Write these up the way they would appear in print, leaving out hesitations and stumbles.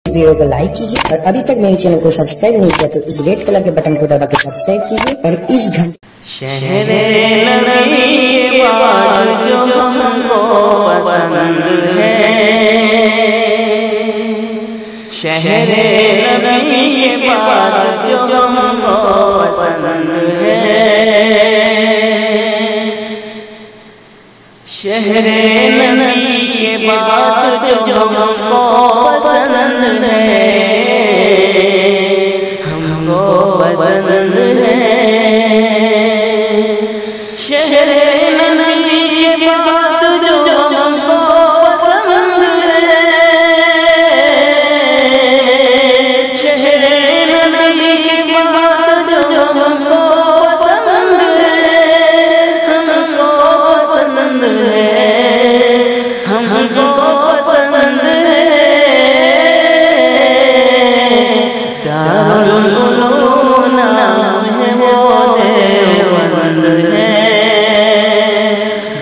Video को like कीजिए और अभी तक मेरे चैनल को सब्सक्राइब नहीं किया तो इस रेड कलर के बटन को दबा के सब्सक्राइब कीजिए और इस घंटे शहरे नबी के बाद जो हमको पसंद है, शहरे नबी के बाद जो हमको पसंद है, शहरे नबी के बाद जो हमको पसंद है, हमको पसंद है। शहरे नबी के बाद जो हमको पसंद है, शहरे नबी के बाद जो हमको पसंद है, हमको पसंद है, हमको पसंद है। दारुल उलूम नाम है वो देवबंद है,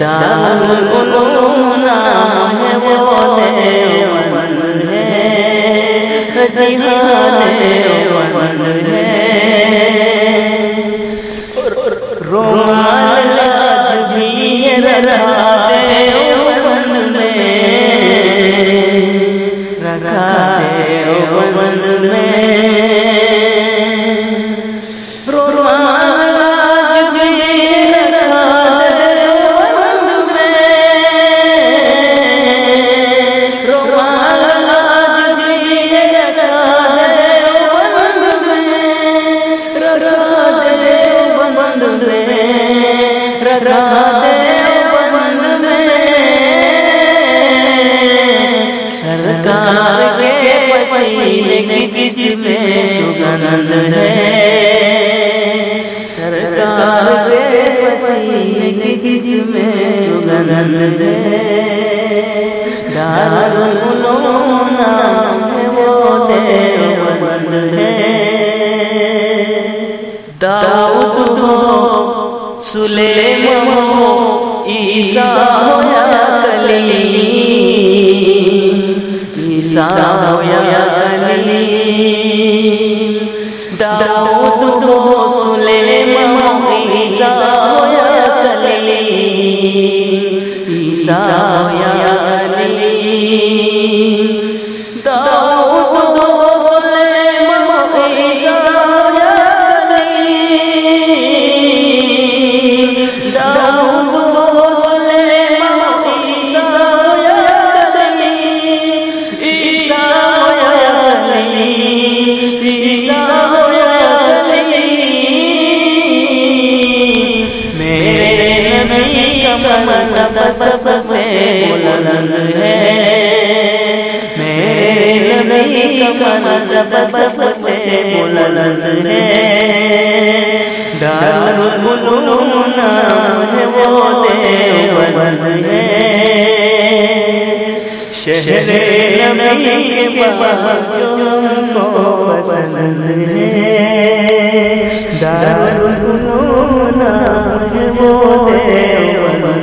दारुल उलूम नाम है वो देवबंद है, देवबंद है। रुमाल आज भी रखा देवबंद में, रखा देवबंद में। सरकार के पसीने की किसमें सुगंध है, सरकार के पसीने की किसमें सुगंध है। दारुल उलूम नाम है वो देवबंद है। दाऊद हो, सुलेमान हो, ईसा हो या कलीम, ईसा हो या कलीम। दाऊद हो, सुलेमान हो, ईसा हो या कलीम, ईसा हो या कलीम। दाऊद हो, सुलेमान हो, ईसा हो या कलीम। दाऊद हो, सुलेमान हो, ईसा हो या कलीम, ईसा हो या कलीम, ईसा हो या कलीम। मेरे नबी का मर्तबा सबसे बुलंद है, मेरे नबी का मर्तबा सबसे बुलंद है। दारुल उलूम नाम है वो देवबंद है। शहरे नबी के बाद जो हमको पसंद है, दारुल उलूम नाम है वो देवबंद